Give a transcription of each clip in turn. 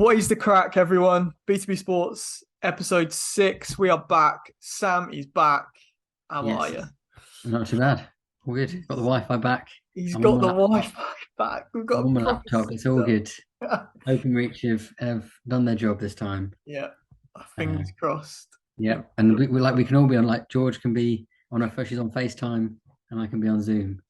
What is the crack, everyone? B2B Sports, episode 6. We are back. Sam is back. How are Yes, you? not too bad. All good. Got the Wi-Fi back. He's I'm on got my the laptop. Wi-Fi back. We've got I'm a on my proper laptop. It's all setup. good. OpenReach have done their job this time. Yeah, Uh, fingers crossed. yeah, and we can all be on, like, George can be on her. She's on FaceTime, and I can be on Zoom.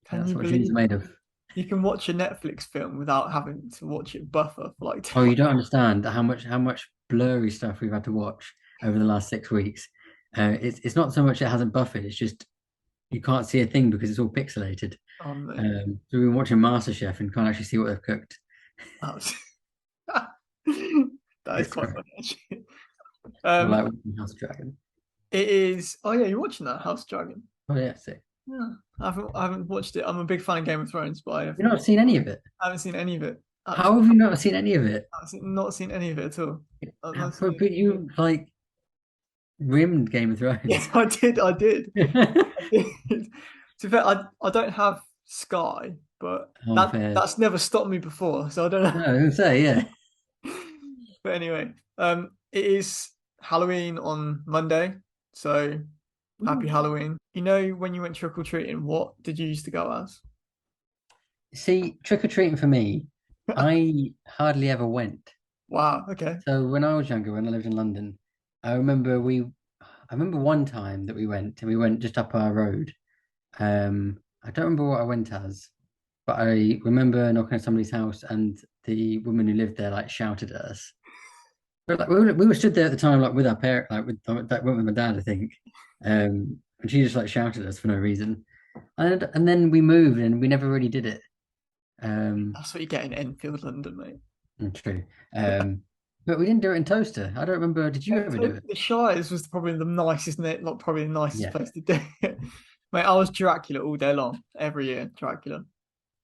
Can That's you what dreams are believe made of. you can watch a Netflix film without having to watch it buffer for like Oh, 2 you don't understand how much blurry stuff we've had to watch over the last 6 weeks. It's not so much it hasn't buffered. It's just you can't see a thing because it's all pixelated. mate. So we've been watching MasterChef and can't actually see what they've cooked. That that is It's quite great. funny, actually. Or Um, like House Dragon. it is. Oh yeah, you're watching that House Dragon. Oh yeah, sick. Yeah, I haven't watched it. I'm a big fan of Game of Thrones, but You've not seen any of it. I haven't seen any of it. How Absolutely, have you not seen any of it? not seen any of it at all. I've not seen But any of it. you like rimmed Game of Yes, Thrones. I did. I did. Oh, I did. To be fair, I don't have Sky, but fair. that's never stopped me before, so I don't know. No, I was gonna say, yeah. But anyway, it is Halloween on Monday, so happy Ooh. Halloween. You know, when you went trick or treating, what did you used to go as? See, trick or treating for me, I hardly ever went. Wow. Okay. So when I was younger, when I lived in London, I remember one time that we went, and we went just up our road. I don't remember what I went as, but I remember knocking at somebody's house, and the woman who lived there like shouted at us. But like we were stood there at the time, like with our parent, like that went with my dad, I think. And she just like shouted at us for no reason. And then we moved, and we never really did it. Um, That's what you get in Enfield, London, mate. True. Um, but we didn't do it in Toaster. I don't remember. Did you ever do it? The Shires was probably the nicest, not probably the nicest Yeah, place to do it. Mate, I was Dracula all day long, every year, Dracula.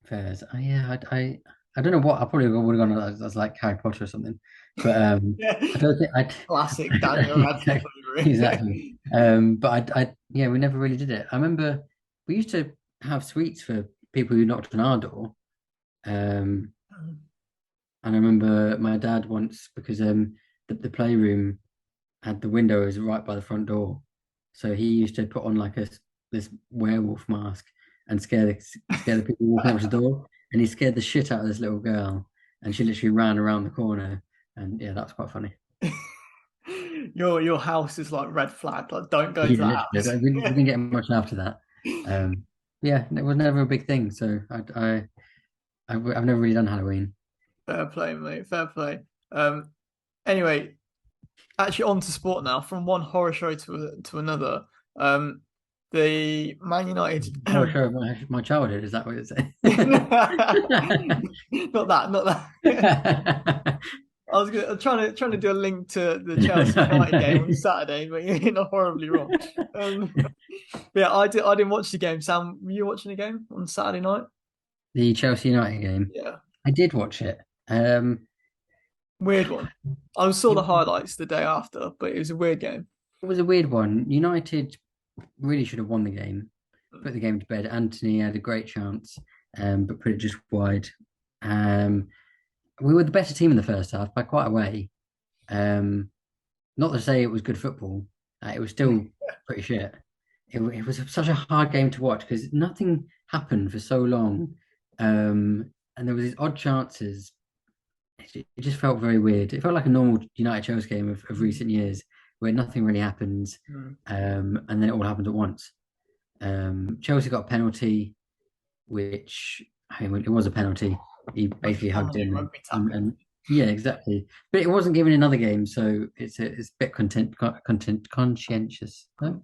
fairs. Oh, yeah, I don't know what. I probably would have gone as like Harry Potter or something. But Yeah, I don't think classic Daniel Radcliffe I'd over exactly. it. But yeah, we never really did it. I remember we used to have sweets for people who knocked on our door. Um, and I remember my dad once because the playroom had the windows right by the front door, so he used to put on like this werewolf mask and scare the people walking up to the door, and he scared the shit out of this little girl, and she literally ran around the corner, and yeah, that's quite funny. Your house is like red flag. Like, don't go to Yeah, that literally, house. we didn't get much after that. Um, yeah, it was never a big thing, so I've never really done Halloween. Fair play, mate. Fair play. Um. Anyway, actually, on to sport now. From one horror show to another. Um. The Man United. Oh, sure, my childhood, is that what you're saying? Not that. Not that. I'm trying to do a link to the Chelsea I United game on know. Saturday, but you're not horribly wrong. But yeah, I didn't watch the game. Sam, were you watching the game on Saturday night? The Chelsea United game. Yeah, I did watch it. weird one. I saw the It, highlights the day after, but it was a weird game. it was a weird one. United really should have won the game, put the game to bed. Anthony had a great chance, but put it just wide. Um, we were the better team in the first half by quite a way. Um, Not to say it was good football. It was still pretty shit. It was such a hard game to watch because nothing happened for so long, and there was these odd chances. It just felt very weird. It felt like a normal United Chelsea game of recent years where nothing really happens, Mm. and then it all happens at once. Chelsea got a penalty, which I mean, it was a penalty. He A basically hugged family him, rugby tackle. and yeah, exactly. But it wasn't given in other games, so it's a bit conscientious, no?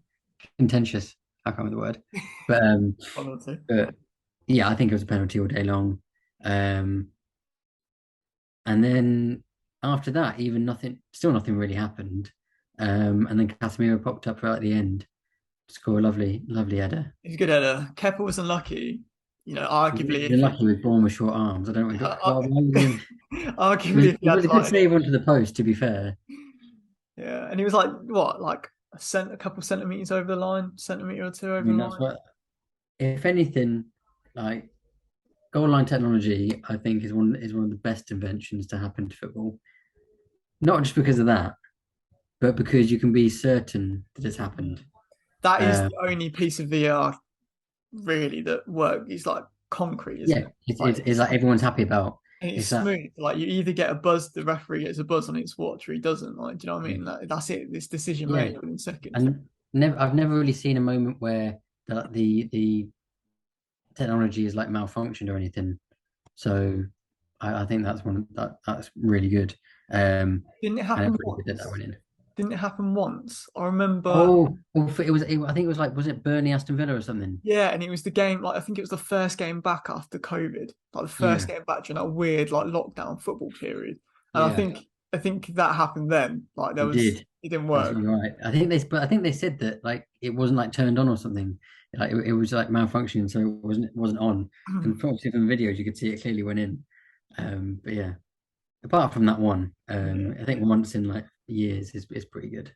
Contentious. I can't remember the word, but One or two. but yeah, I think it was a penalty all day long. Um, and then after that, even nothing, still nothing really happened. And then Casemiro popped up right at the end to score a lovely header. He's good at a. Kepa was unlucky. You know, arguably You're if lucky with born with short arms. I don't know. uh, Well, why would you- arguably if he it had was a good like save onto the post, to be fair. yeah, and he was like what, like a couple centimeters over the line, centimeter or two I over the mean, line. that's what, if anything, like goal line technology, I think is one of the best inventions to happen to football. not just because of that, but because you can be certain that it's happened. That is Um, the only piece of VR really that work is like concrete, isn't yeah, it? it's, Like it's, it's like everyone's happy about. and it's It's that, smooth. Like you either get a buzz, the referee gets a buzz on his watch, or he doesn't. Like, do you know what I yeah, mean? That's it. This decision yeah. made within seconds. And I've never really seen a moment where the technology is like malfunctioned or anything. So I think that's really good. Um, Didn't it and it's happen really good that that once? went in. Didn't it happen once? I remember. I think it was like, was it Burnley Aston Villa or something? Yeah, and it was the game. Like I think it was the first game back after COVID, like the first Yeah, game back during that weird like lockdown football period. And yeah, I think that happened then. Like there it was, did. it didn't That's work. right. But I think they said that like it wasn't like turned on or something. Like it was like malfunctioning, so it wasn't on. And obviously from the videos, you could see it clearly went in. But yeah, apart from that one, Yeah, I think once in like years is pretty good.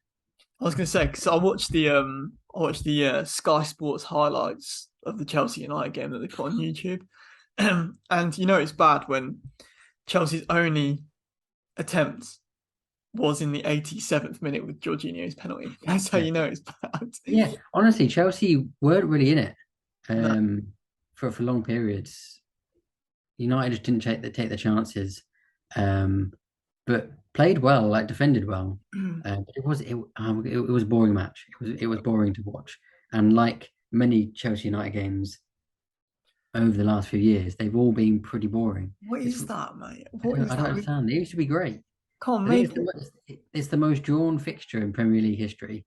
I was gonna say because I watched the Sky Sports highlights of the Chelsea United game that they put on YouTube, and you know it's bad when Chelsea's only attempt was in the 87th minute with Jorginho's penalty. That's how Yeah, you know it's bad. yeah. Honestly, Chelsea weren't really in it No, um, for long periods. United just didn't take the chances, but played well, like defended well. But it was a boring match. It was boring to watch, and like many Chelsea United games over the last few years, they've all been pretty boring. what It's is that, mate? I What don't, is I don't that? understand. It used to be great. Can't I think make it. it's the most drawn fixture in Premier League history,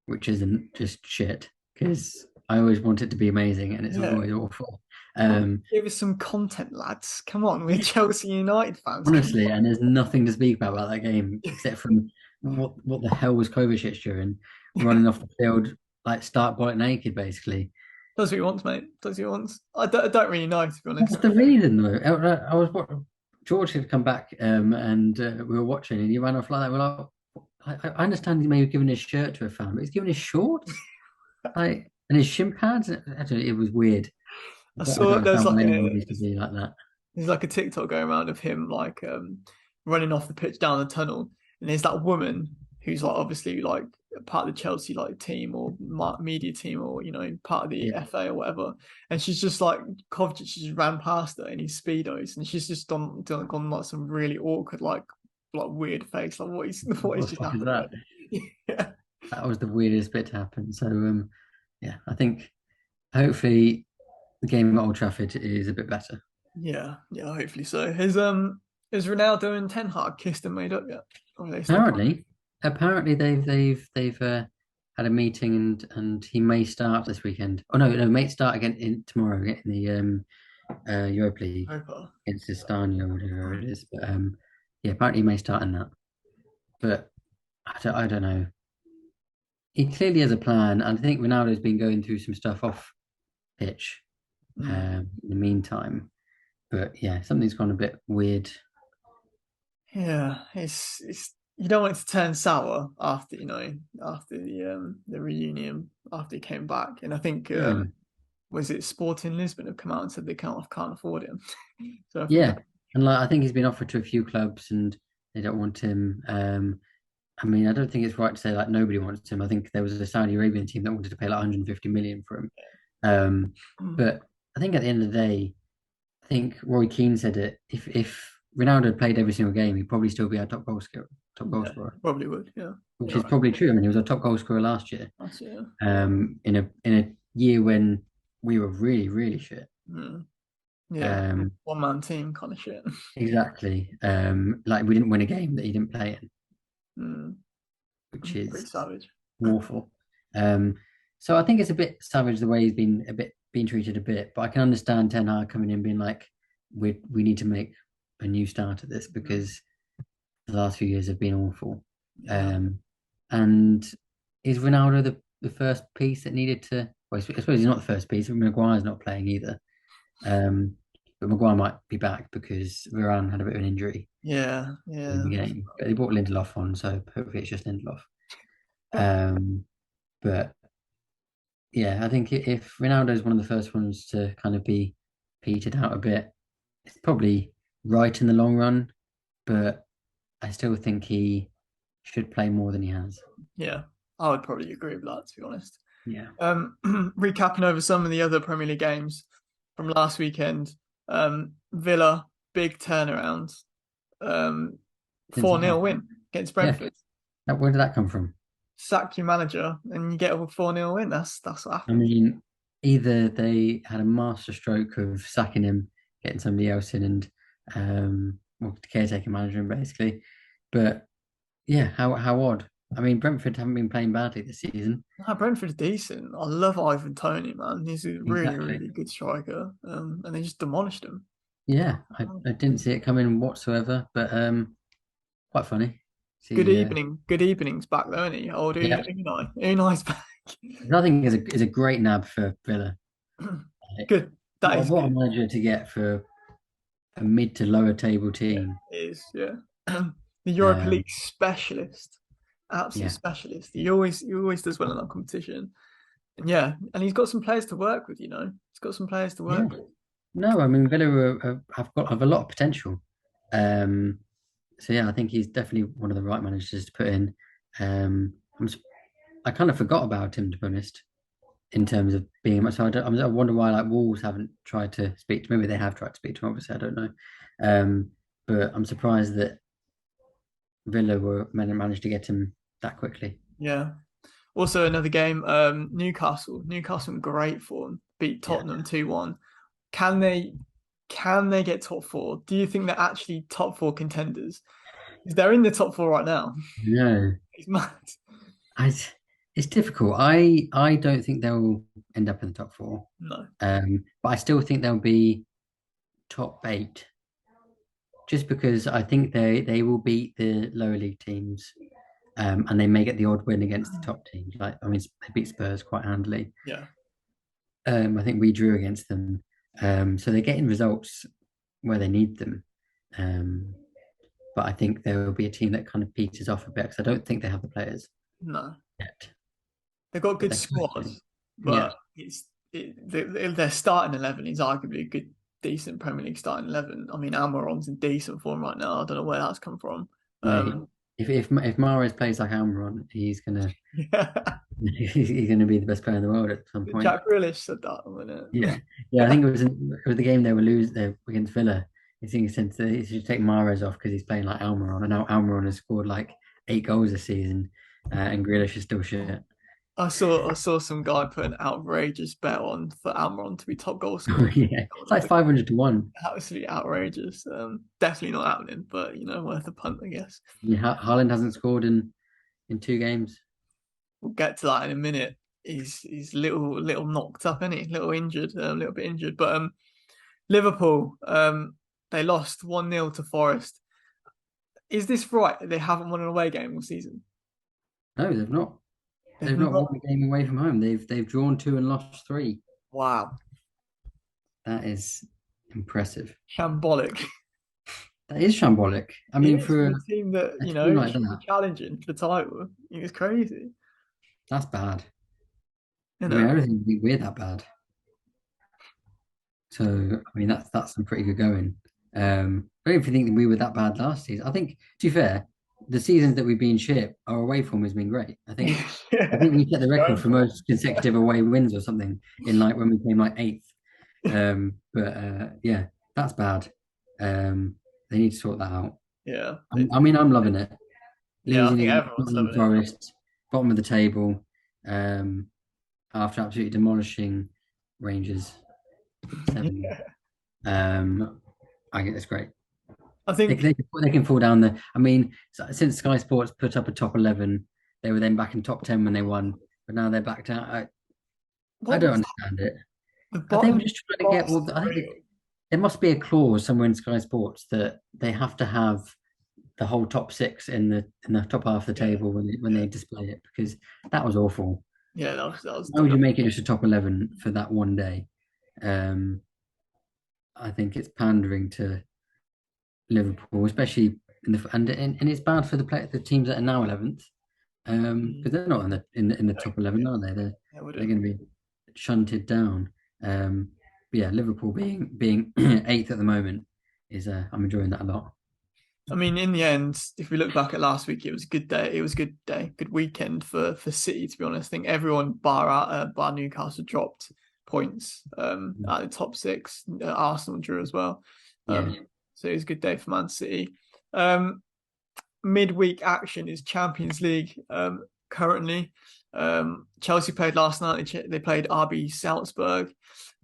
which isn't just shit because I always want it to be amazing and it's Yeah. always awful. Can't Um, give us some content, lads. Come on, we're Chelsea United fans. Come Honestly, and there's nothing to speak about that game on. except from what the hell was Kovacic doing, running off the field like stark bollock naked, basically. Does what he wants, mate. Does what he wants. I don't really know, to be What's honest. the reason though? George had come back and we were watching and he ran off like that. We're like, I understand he may have given his shirt to a fan, but he's given his shorts like and his shin pads. I don't know, it was weird. I I don't saw understand why anyone needs to be like that. there's like a TikTok going around of him like running off the pitch down the tunnel, and there's that woman who's like obviously like part of the Chelsea like team or media team or you know part of the Yeah, FA or whatever, and she's just like Kovacic just ran past her in his speedos, and she's just gone like some really awkward like weird face like what is what the just fuck is happened, that? mate? Yeah. That was the weirdest bit to happen. So yeah, I think hopefully the game at Old Trafford is a bit better. Yeah, hopefully so. Has Ronaldo and Ten Hag kissed and made up yet? Or are they still part? Apparently they've had a meeting and he may start this weekend. Oh no, may start again in tomorrow in the Europa League Hope. against Istana or whatever it is. But yeah, apparently he may start in that. But I don't know. He clearly has a plan. And I think Ronaldo's been going through some stuff off pitch Mm. in the meantime. But yeah, something's gone a bit weird. Yeah, it's you don't want it to turn sour after after the reunion after he came back, and I think No. was it Sporting Lisbon have come out and said they can't afford him, so I think Yeah. that And like I think he's been offered to a few clubs and they don't want him. I mean, I don't think it's right to say like nobody wants him. I think there was a Saudi Arabian team that wanted to pay like 150 million for him. Um, mm, but I think at the end of the day, I think Roy Keane said it. If Ronaldo had played every single game, he'd probably still be our top goal yeah, scorer, probably would, yeah, which you're is right. probably true. I mean, he was our top goal scorer last year. That's it. In a year when we were really shit. Mm, yeah, Um, one man team kind of shit. exactly. Like we didn't win a game that he didn't play in, Mm, which pretty is savage. awful. Um, so I think it's a bit savage the way he's been treated a bit, but I can understand Ten Hag coming in being like, we need to make a new start at this Mm, because the last few years have been awful. yeah, Um, and is Ronaldo the first piece that needed to? Well, I suppose he's not the first piece. Maguire's not playing either. Um, but Maguire might be back because Varane had a bit of an injury in yeah. the game. But they brought Lindelof on, so hopefully it's just Lindelof. Um, but yeah, I think if Ronaldo is one of the first ones to kind of be petered out a bit, it's probably right in the long run. But I still think he should play more than he has. Yeah, I would probably agree with that, to be honest. Yeah. Recapping over some of the other Premier League games from last weekend, Villa, big turnaround, um, Didn't see 4-0 that. win against Yeah. Brentford. Where did that come from? Sack your manager and you get a 4-0 win. That's what I happens. mean, either they had a master stroke of sacking him, getting somebody else in, and well, the caretaker management basically. But yeah, how odd. I mean, Brentford haven't been playing badly this season. No, Brentford's decent. I love Ivan Toney, man. He's a really, Exactly. really good striker. And they just demolished him. Yeah, I didn't see it coming whatsoever, but quite funny. Good See, evening. Good evenings back there, isn't he? Old yeah, Unai. Unai's back. I think is a great nab for Villa. Like, Good. That is what a good. manager to get for a mid to lower table Yeah, team. it is. Yeah. The Europa Um, League specialist. Absolute yeah, specialist. He always does well in that competition. And yeah, and he's got some players to work with, you know. He's got some players to yeah. work with. No, I mean Villa have a lot of potential. Um, so yeah, I think he's definitely one of the right managers to put in. Um, I'm, s- I kind of forgot about him to be honest, in terms of being. So I wonder why like Wolves haven't tried to speak to. Maybe they have tried to speak to him. Obviously, I don't know. But I'm surprised that Villa were managed to get him that quickly. Yeah. Also another game, Newcastle. Newcastle in great form. Beat Yeah. Tottenham 2-1. Can they can they get top four? Do you think they're actually top four contenders? Because they're in the top four right now. No, It's mad. I, it's difficult. I don't think they'll end up in the top four. No. But I still think they'll be top eight, just because I think they will beat the lower league teams, and they may get the odd win against the top teams. Like I mean, they beat Spurs quite handily. Yeah. I think we drew against them, so they're getting results where they need them. Um, but I think there will be a team that kind of peters off a bit because I don't think they have the players No. yet. They've got But good they're close. squads, Yeah, but their starting 11 is arguably a good, decent Premier League starting 11. I mean, Almiron's in decent form right now. I don't know where that's come from. mate. Um, If Mahrez plays like Almiron, yeah. he's gonna be the best player in the world at some point. Jack Grealish said that a minute. Yeah, yeah. I think it was the game they were losing against Villa. I think he said that he should take Mahrez off because he's playing like Almiron, and now Almiron has scored like 8 goals this season, and Grealish is still shit. I saw some guy put an outrageous bet on for Almiron to be top goal scorer. Yeah, it's like 500 to 1. Absolutely outrageous. Definitely not happening, but worth a punt, I guess. Yeah, Haaland hasn't scored in 2 games. We'll get to that in a minute. He's little knocked up, isn't he? Little injured, a little bit injured. But Liverpool, they lost 1-0 to Forest. Is this right? They haven't won an away game all season. No, they've not. They've They've not not. won a game away from home. They've drawn 2 and lost 3. Wow, That is impressive. shambolic. That is shambolic. I It mean, is for for a team that a team like should be that, challenging for the title. It's crazy. that's bad. You I mean, know. I don't think we're that bad. So, I mean, that's some pretty good going. I don't even think that we were that bad last season. I think, to be fair, the seasons that we've been shit, our away form has been great. I think Yeah. we set the record for most consecutive away wins or something in like when we came like eighth. But yeah, that's bad. They need to sort that out. Yeah. I mean, I'm loving it. Yeah, I Losing think against everyone's Nottingham loving it. Forest, bottom of the table, um, after absolutely demolishing Rangers 7. Yeah. I think that's great. I think They can fall down the. I mean, since Sky Sports put up a top 11, they were then back in top 10 when they won, but now they're back down. I what don't was understand it. the They were bottom just trying to get. class Well, I think real? there must be a clause somewhere in Sky Sports that they have to have the whole top 6 in the top half of the Yeah, table when yeah, they display it because that was awful. yeah. That was Why would you dumb. make it just a top 11 for that one day? Um, I think it's pandering to Liverpool, especially and it's bad for the teams that are now 11th, because they're not in the top 11, are they? Yeah, would They're it? going to be shunted down. But yeah, Liverpool being eighth at the moment is I'm enjoying that a lot. I mean, in the end, if we look back at last week, it was a good day. It was a good day, good weekend for City. To be honest, I think everyone bar Newcastle dropped points at the top six. Arsenal drew as well. Yeah, So it was a good day for Man City. Um, Midweek action is Champions League currently. Chelsea played last night. They played RB Salzburg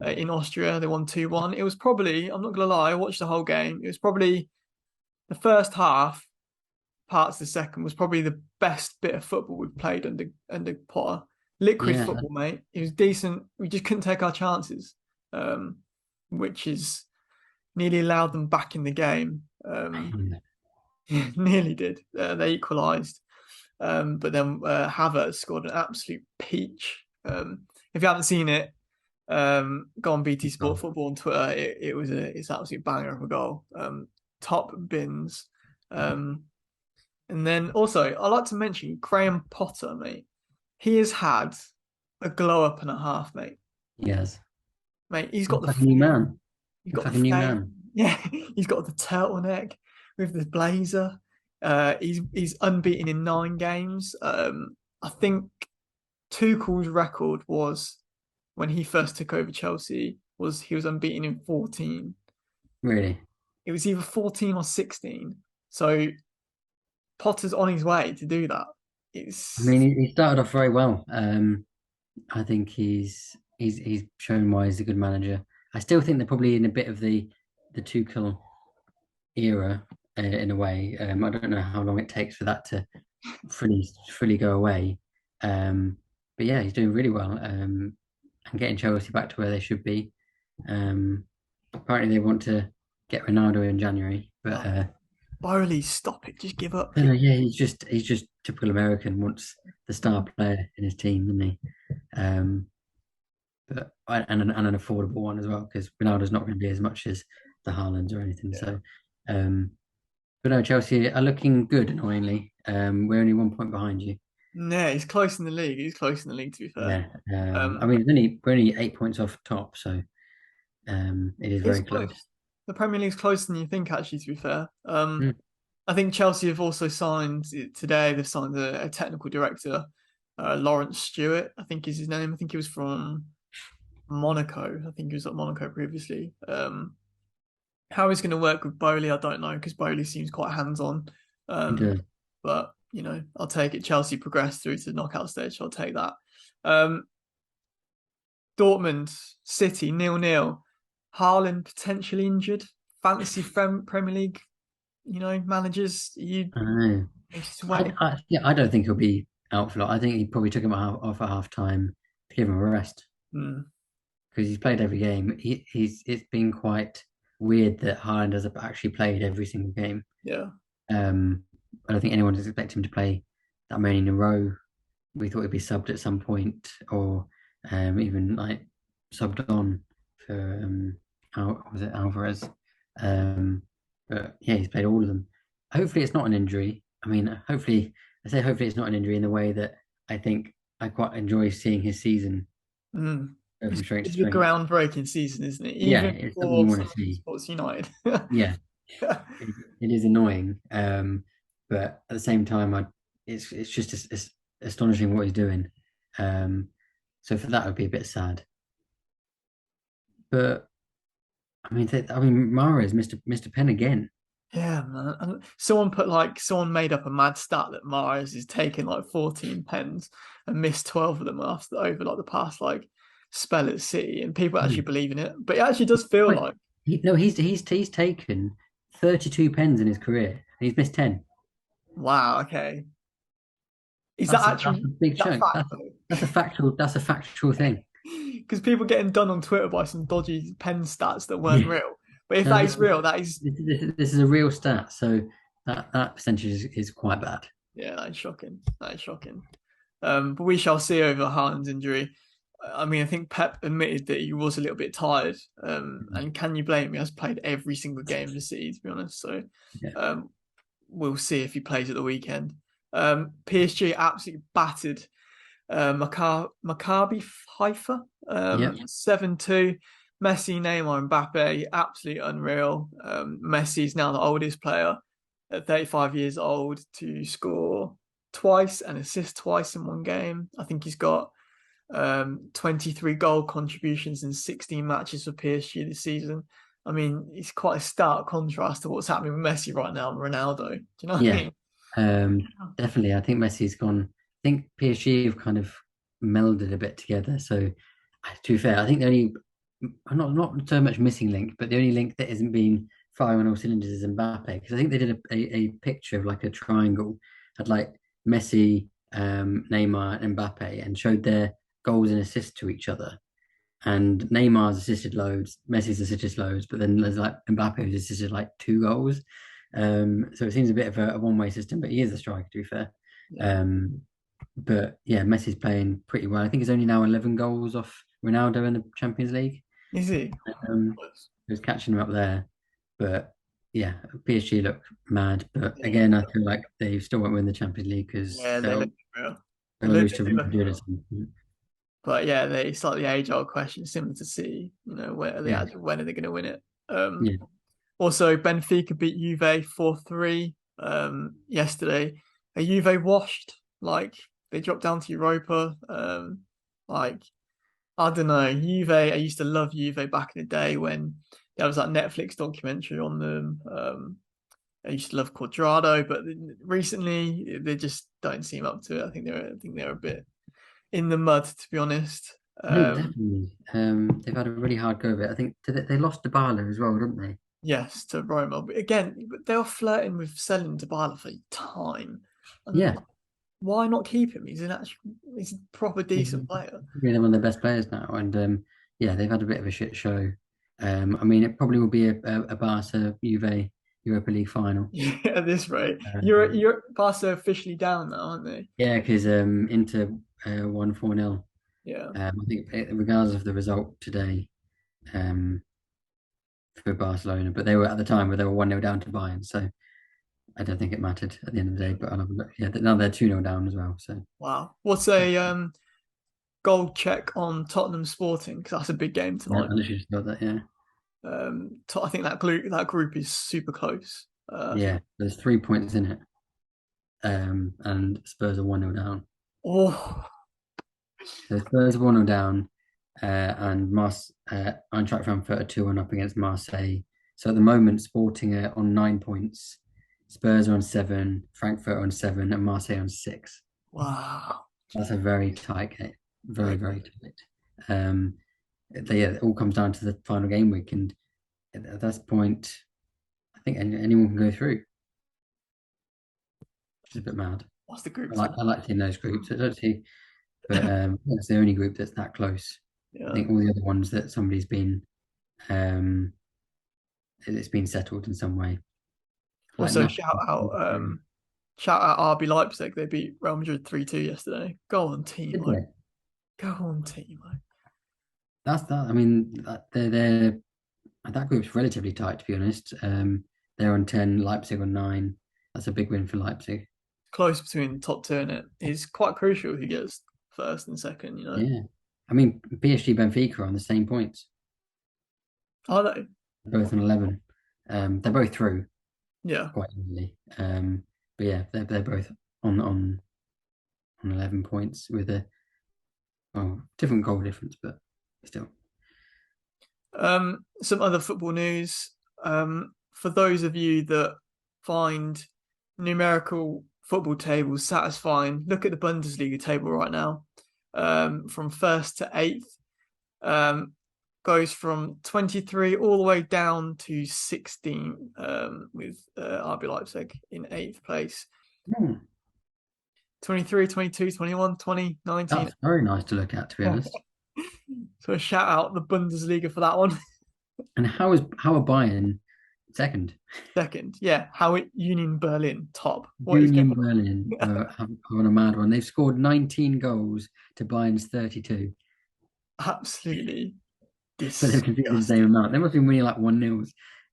in Austria. They won 2-1. It was probably, I'm not going to lie, I watched the whole game. It was probably the first half, parts of the second, was probably the best bit of football we've played under Potter. Liquid yeah. football, mate. It was decent. We just couldn't take our chances, which is nearly allowed them back in the game. Nearly did. They equalised. But then Havertz scored an absolute peach. If you haven't seen it, go on BT Sport Football on Twitter. It's an absolute banger of a goal. Top bins. And then also, I like to mention Graham Potter, mate. He has had a glow up and a half, mate. Yes. Mate, he's got Looks the like a new man. he's Looks got like the a new fade. man. Yeah, he's got the turtleneck with the blazer. He's unbeaten in 9 games. I think Tuchel's record was when he first took over Chelsea was he was unbeaten in 14. Really. It was either 14 or 16. So Potter's on his way to do that. I It's mean, he started off very well. I think he's shown why he's a good manager. I still think they're probably in a bit of the Tuchel era in a way. I don't know how long it takes for that to fully go away. But yeah, he's doing really well. And getting Chelsea back to where they should be. Apparently, they want to get Ronaldo in January, but Bowley, stop it. Just give up. yeah, he's just typical American. Wants the star player in his team, doesn't he? But an affordable one as well because Ronaldo's not going to be as much as the Haalands or anything. Yeah. So, but no, Chelsea are looking good. Annoyingly, we're only 1 point behind you. No, he's close in the league. He's close in the league, to be fair. Yeah, I mean, we're only 8 points off top, so it is It's very close. close. The Premier League's closer than you think, actually, to be fair. Mm. I think Chelsea have also signed today, they've signed a technical director, Lawrence Stewart, I think is his name. I think he was from Monaco. I think he was at Monaco previously. How he's going to work with Bowley, I don't know, because Bowley seems quite hands-on. He does. But, I'll take it. Chelsea progressed through to the knockout stage, so I'll take that. Dortmund, City, 0-0. Haaland potentially injured. Fantasy Premier League, managers. You I know. just wait. I don't think he'll be out for long. I think he probably took him off at half time to give him a rest because he's played every game. It's been quite weird that Haaland has actually played every single game. Yeah. I don't think anyone was expecting him to play that many in a row. We thought he'd be subbed at some point, or even like subbed on for how was it Alvarez? But yeah, he's played all of them. Hopefully, it's not an injury. I mean, hopefully it's not an injury in the way that I think I quite enjoy seeing his season go from strength to It's a strength. groundbreaking season, isn't it? Yeah, Even it's something you want to see. Sports United. Yeah, it is annoying, but at the same time, it's just it's astonishing what he's doing. So for that, I'd be a bit sad. But I mean, Mahrez, Mr. Penn again. Yeah, man. And someone made up a mad stat that Mahrez has taken like 14 pens and missed 12 of them over like the past like spell at City, and people actually believe in it. But it actually does feel Wait, like he's taken 32 pens in his career and he's missed 10. wow. Okay, is That's that that's actually a big that chunk. fact? That's a factual thing. Because people getting done on Twitter by some dodgy pen stats that weren't real. But if No, that is real, that is this is a real stat. So that percentage is quite bad. yeah, that is shocking. That is shocking. But we shall see over Haaland's injury. I mean, I think Pep admitted that he was a little bit tired. And can you blame him? He has played every single game of the City, to be honest. So Yeah. we'll see if he plays at the weekend. PSG absolutely battered Maccabi Haifa, Yep. 7-2. Messi, Neymar, and Mbappe, absolutely unreal. Messi's now the oldest player at 35 years old to score twice and assist twice in one game. I think he's got 23 goal contributions in 16 matches for PSG this season. I mean, it's quite a stark contrast to what's happening with Messi right now and Ronaldo. Do you know what I Yeah, mean? definitely. I think Messi's gone. I think PSG have kind of melded a bit together. So, to be fair, I think the only not so much missing link, but the only link that isn't been firing on all cylinders is Mbappe. Because I think they did a picture of like a triangle, had like Messi, Neymar, and Mbappe, and showed their goals and assists to each other. And Neymar's assisted loads, Messi's assisted loads, but then there's like Mbappe who's assisted like 2 goals. So it seems a bit of a one-way system, but he is a striker to be fair. Yeah. Um, but yeah, Messi's playing pretty well. I think he's only now 11 goals off Ronaldo in the Champions League. Is he? Um, he was catching him up there, but yeah, PSG look mad. But Yeah. again, I feel like they still won't win the Champions League because Yeah, they they'll look real. They they'll look, lose to they Real look Madrid or real. something. But yeah, it's like the age-old question, similar to see, where are they Yeah, actually, when are they going to win it? Um, yeah. Also, Benfica beat Juve 4-3 yesterday. Are Juve washed? Like they dropped down to Europa. Like I don't know. Juve. I used to love Juve back in the day when there was that Netflix documentary on them. I used to love Quadrado, but recently they just don't seem up to it. I think they're a bit in the mud, to be honest. I think Um, definitely they've had a really hard go of it. I think they lost Dybala as well, didn't they? yes, to Roma, but again, they were flirting with selling Dybala for time, and Yeah, why not keep him? He's a proper he's decent player. really one of their best players now, and yeah, they've had a bit of a shit show. I mean, it probably will be a Barca Juve Europa League final. Yeah, at this rate, Um, you're Barca officially down now, aren't they? yeah, because Inter won 4-0. Yeah. I think regardless of the result today, um, for Barcelona, but they were at the time where they were 1-0 down to Bayern, so I don't think it mattered at the end of the day. But I'll have a look. Yeah, now they're 2-0 down as well. So Wow. What's a gold check on Tottenham Sporting? Because that's a big game yeah, tonight. I literally just got that. Yeah, I think that group is super close. I yeah. think. There's 3 points in it, and Spurs are 1-0 down. Oh, So Spurs are 1-0 down, and Eintracht Frankfurt are 2-1 up against Marseille. So at the moment, Sporting are on 9 points, Spurs are on 7, Frankfurt on 7, and Marseille on 6. wow. That's a very tight game, very Very. very tight. Um, yeah, it all comes down to the final game week, and at that point, I think anyone can go through, which is a bit mad. What's the group I like tonight? I like seeing those groups. I don't see, but it's the only group that's that close. I Yeah. think all the other ones that somebody's been um, it's been settled in some way. Like Also, Napoli. shout out RB Leipzig. They beat Real Madrid 3-2 yesterday. Go on, Did Timo. they? Go on, Timo. That's that. I mean, they're that group's relatively tight to be honest. They're on 10, Leipzig on 9. That's a big win for Leipzig. Close between the top two in it. It's quite crucial who gets first and second. Yeah. I mean, PSG Benfica are on the same points, Are they? both on 11. They're both through Yeah. quite easily. But yeah, they're both on 11 points with a different goal difference, but still. Some other football news. For those of you that find numerical football tables satisfying, look at the Bundesliga table right now. From first to eighth, goes from 23 all the way down to 16, with RB Leipzig in eighth place. Hmm. 23, 22, 21, 20, 19. That's very nice to look at, to be honest. So shout out the Bundesliga for that one. And how are Bayern second? Second, yeah. How it Union Berlin top. What is going Union Berlin have on a mad one. They've scored 19 goals to Bayern's 32, on? Absolutely but they've conceded the same disgusting. amount. They must be winning like 1-0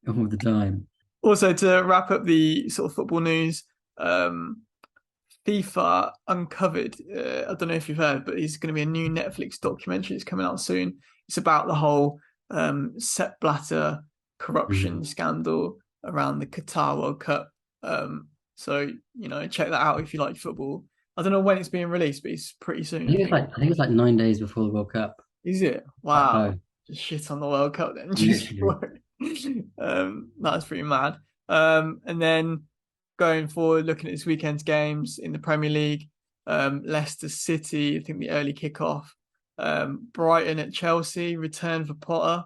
all the time. Also, to wrap up the sort of football news, FIFA uncovered. I don't know if you've heard, but it's going to be a new Netflix documentary that's coming out soon. It's about the whole Sepp Blatter corruption Mm. scandal around the Qatar World Cup. So check that out if you like football. I don't know when it's being released, but it's pretty soon, I think. I think it's like 9 days before the World Cup. Is it? Quite Wow. low, Just shit on the World Cup then, just literally. for it. That's pretty mad. And then going forward, looking at this weekend's games in the Premier League, Leicester City, I think the early kickoff. Brighton at Chelsea, return for Potter,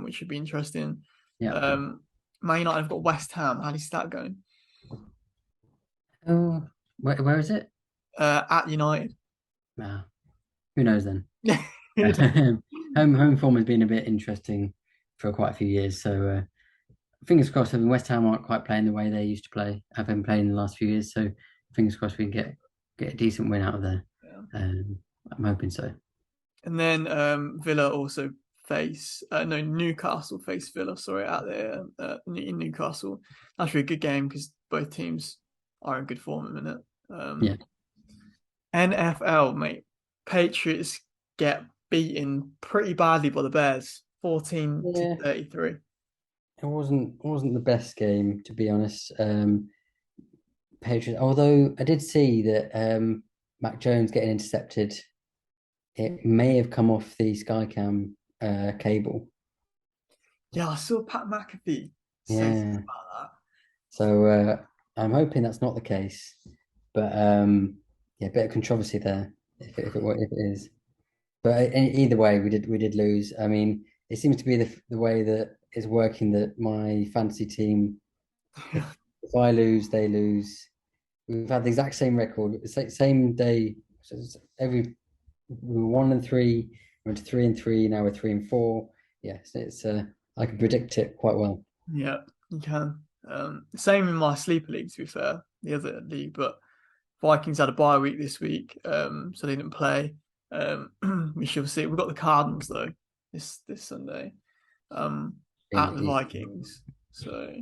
which should be interesting. Yeah. Um, Man United have got West Ham. How do you see that going? Oh, where is it? At United. Ah, who knows then? Home form has been a bit interesting for quite a few years. So fingers crossed. I mean, West Ham aren't quite playing the way they used to play. Have been playing in the last few years. So fingers crossed we can get a decent win out of there. Yeah. I'm hoping so. And then Villa also face no Newcastle face Villa. Sorry, out there in Newcastle. That's really a good game because both teams are in good form at the minute. Yeah, NFL, mate. Patriots get beaten pretty badly by the Bears, 14 to yeah. 33. It wasn't the best game to be honest. Patriots, although I did see that Mac Jones getting intercepted, it may have come off the Skycam cable. Yeah, I saw Pat McAfee say something Yeah. about So I'm hoping that's not the case, but yeah, a bit of controversy there if it is. But either way, we did lose. I mean, it seems to be the way that it's working that my fantasy team, if that. if I lose, they lose. We've had the exact same record, same day. So we were 1-3, went to 3-3. Now we're 3-4. Yes, it's I can predict it quite well. Yeah, you can. Same in my sleeper league, to be fair, the other league, but Vikings had a bye week this week, so they didn't play. We shall see. We've got the Cardinals though this Sunday, Being a at the decent. Vikings. So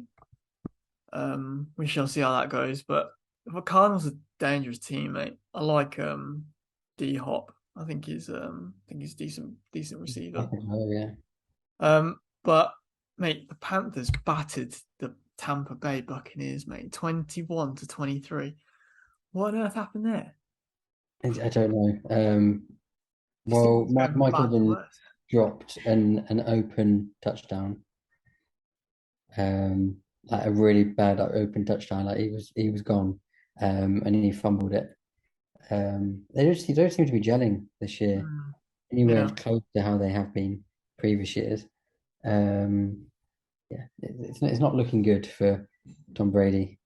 we shall see how that goes. But the Cardinals are a dangerous team, mate. I like D Hop. I think he's decent I receiver. think so, yeah. But mate, the Panthers battered the Tampa Bay Buccaneers, mate, 21 to 23. What on earth happened there? I don't know. This Well, thing's going from Mike bad to Evans worse. dropped an open touchdown. Like a really bad open touchdown. Like he was gone. And he fumbled it. They don't seem to be gelling this year anywhere Yeah. close to how they have been previous years. Um, yeah, it's not looking good for Tom Brady.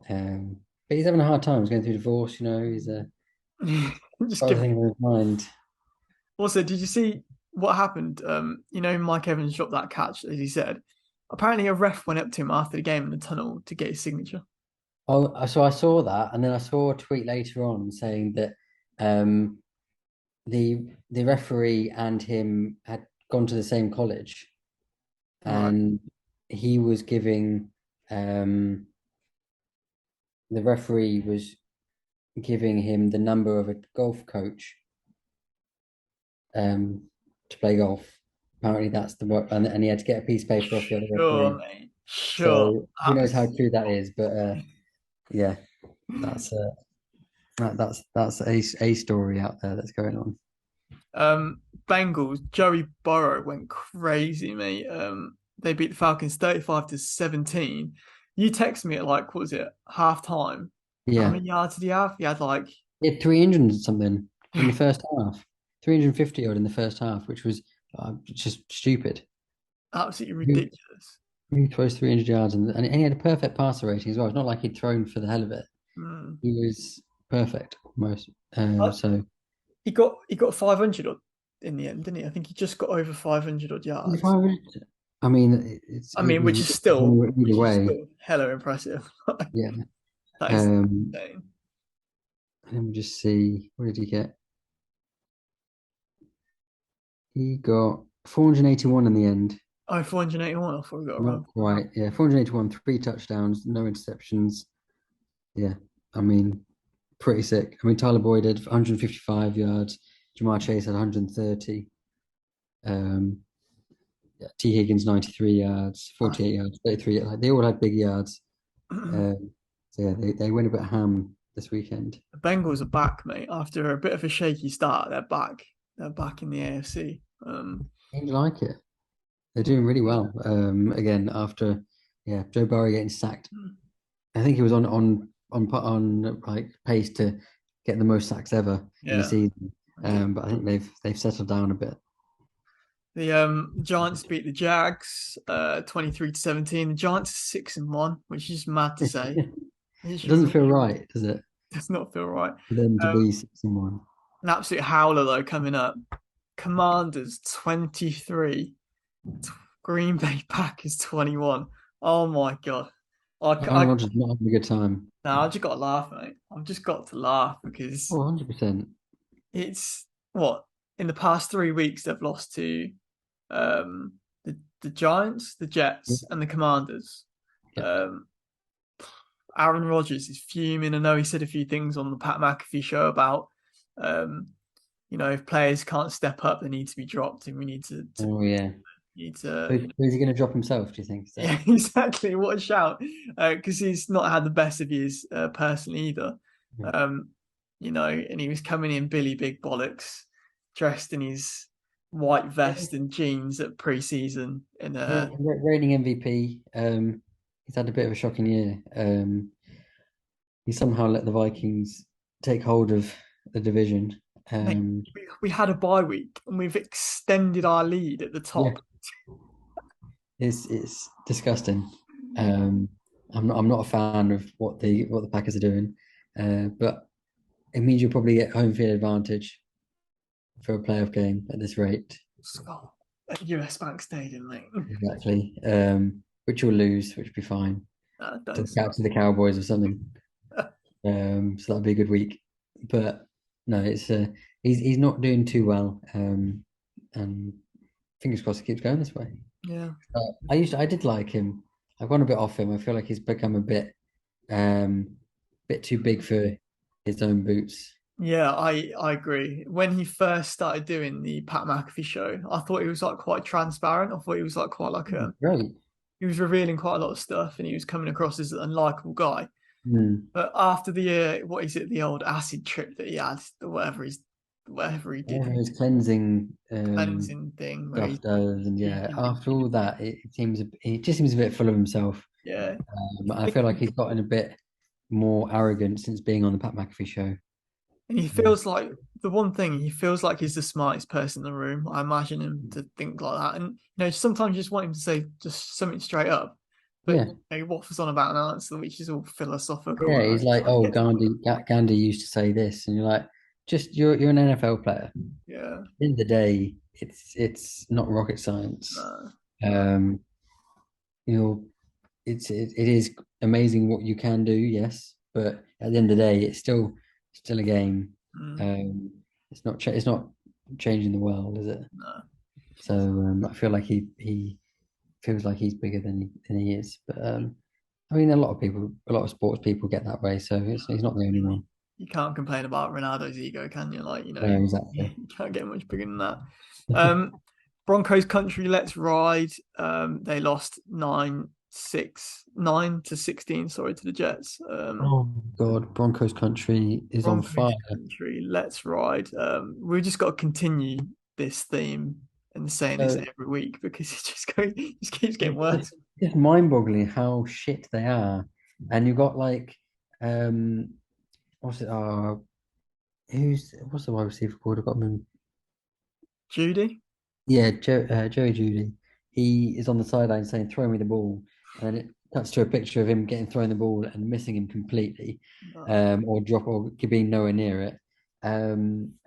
But he's having a hard time. He's going through divorce. He's Just got give. everything in his mind. Also, did you see what happened? Mike Evans dropped that catch, as he said. Apparently, a ref went up to him after the game in the tunnel to get his signature. Oh, so I saw that, and then I saw a tweet later on saying that um, the referee and him had gone to the same college, Right. and he was giving um, the referee was giving him the number of a golf coach to play golf. Apparently, that's the work, and he had to get a piece of paper off the other Sure, referee. mate. Sure. So who knows how That's true that is? But yeah, that's that's a story out there that's going on. Bengals, Joey Burrow went crazy, mate. They beat the Falcons 35 to 17. You text me at like, what was it, half time? How Yeah, many yards did he have? He had like he had 300 and something in the first half, 350 odd in the first half, which was just stupid. absolutely Who, ridiculous. who throws 300 yards and he had a perfect passer rating as well. It's not like he'd thrown for the hell of it. Mm. He was perfect almost. Uh, So he got 500 odd in the end, didn't he? I think he just got over 500 odd if yards. I would, I mean, it was Which is ridiculous still either way. hella impressive. Yeah. That is Um, insane. Let me just see. What did he get? He got 481 in the end. Oh, 481. I thought we got it Not wrong. quite. Yeah, 481, three touchdowns, no interceptions. Yeah, I mean, pretty sick. I mean, Tyler Boyd had 155 yards. Jamar Chase had 130. Um, yeah, T. Higgins 93 yards, That's 48 yards, 33. Like they all had big yards. Um, So yeah, they went a bit ham this weekend. The Bengals are back, mate. After a bit of a shaky start, they're back. They're back in the AFC. Seems like it. They're doing really well. Again after Joe Burrow getting sacked. I think he was on like pace to get the most sacks ever in the Yeah. season. But I think they've settled down a bit. The Giants beat the Jags 23-17. The Giants are 6-1, which is mad to say. It It doesn't really feel right, does it, does not feel right. for them to Um, be 6-1? an absolute howler though coming up. Commanders 23, Green Bay Packers 21. Oh my god. Aaron Rodgers is not having a good time. No, I just got to laugh, mate. I've just got to laugh Oh, because 100%. it's what in the past 3 weeks they've lost to the Giants, the Yeah. Jets, and the Commanders. Yeah. Um, Aaron Rodgers is fuming. I know he said a few things on the Pat McAfee show about um, if players can't step up, they need to be dropped, and we Oh yeah. need to Who's he going to drop himself? Do you think? Is that? yeah, exactly. What a shout! Because he's not had the best of years personally either. Yeah. Um, and he was coming in Billy Big Bollocks, dressed in his white vest and jeans at pre-season. And Reigning MVP. He's had a bit of a shocking year. He somehow let the Vikings take hold of the division. mate, Um, we had a bye week and we've extended our lead at the yeah, top. it's disgusting. Um, I'm not a fan of what the Packers are doing, but it means you'll probably get home field advantage for a playoff game at this rate. Scott at US Bank Stadium, mate. Exactly. Which you'll lose, which will be fine. To Don't the Cowboys or something. So that'll be a good week. But no, it's he's not doing too well. And fingers crossed it keeps going this way. Yeah. I did like him. I've gone a bit off him. I feel like he's become a bit too big for his own boots. Yeah, I agree. When he first started doing the Pat McAfee show, I thought he was like quite transparent. I thought he was like quite like a Right. he was revealing quite a lot of stuff and he was coming across as an unlikable guy. Mm. But after the what is it, the old acid trip that he had, or whatever he did, Whatever his cleansing cleansing thing where stuff does, and yeah, he after all that, it just seems a bit full of himself. yeah. I feel like he's gotten a bit more arrogant since being on the Pat McAfee show. And he Mm. feels like the one thing he feels like he's the smartest person in the room. I imagine him to think like that. And sometimes you just want him to say just something straight up. But Yeah, he waffles on about an answer which is all philosophical. yeah, And I he's just like, like, oh, get to Gandhi used to say this, and you're like, just you're an NFL player. yeah, At the end of the day, it's not rocket science. no, Um, you know, it is amazing what you can do, yes, but at the end of the day, it's still a game. mm, It's not changing the world, is it? no. So I feel like he feels like he's bigger than he is. But I mean, a lot of sports people get that way, so he's not the only one. You can't complain about Ronaldo's ego, can you? Like, Exactly. you can't get much bigger than that. Um, Broncos country, let's ride. They lost 9-16, sorry, to the Jets. Oh God, Broncos country is on Broncos fire. country, let's ride. We've just got to continue this theme and saying this So every week because it just keeps getting it's worse. just mind-boggling how shit they are. And you've got like what's it? What's the wide receiver called? I've got him in. Judy? Yeah, Joey Judy. He is on the sideline saying, "Throw me the ball," and then it cuts to a picture of him getting thrown the ball and missing him completely, No. or being nowhere near it.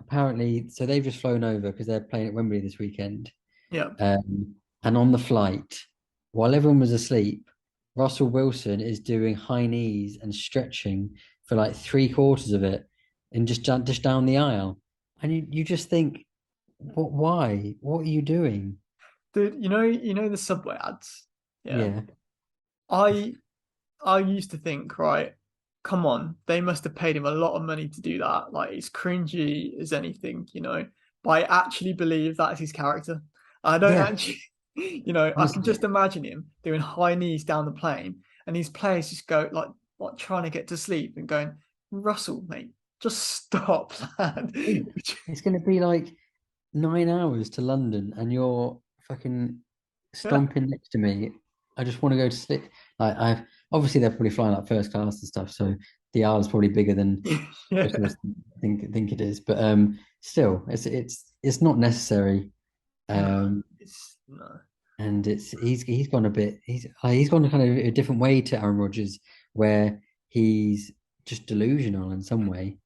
Apparently, so they've just flown over because they're playing at Wembley this weekend. Yeah. And on the flight, while everyone was asleep, Russell Wilson is doing high knees and stretching for like 3/4 of it, and just down the aisle, and you just think, what? Why? What are you doing? Dude, the Subway ads? Yeah. Yeah, I I used to think, right, come on, they must have paid him a lot of money to do that. Like it's cringy as anything. But I actually believe that's his character. I don't yeah. actually, I can Honestly, just imagine him doing high knees down the plane, and these players just go like like trying to get to sleep and going, Russell, mate, just stop, lad. It's going to be like 9 hours to London, and you're fucking Yeah. stomping next to me. I just want to go to sleep. Like I obviously they're probably flying like first class and stuff, so the aisle is probably bigger than most of Yeah. us think it is. But still, it's not necessary. No, Um, it's no. and he's gone a bit. He's gone kind of a different way to Aaron Rodgers, where he's just delusional in some way.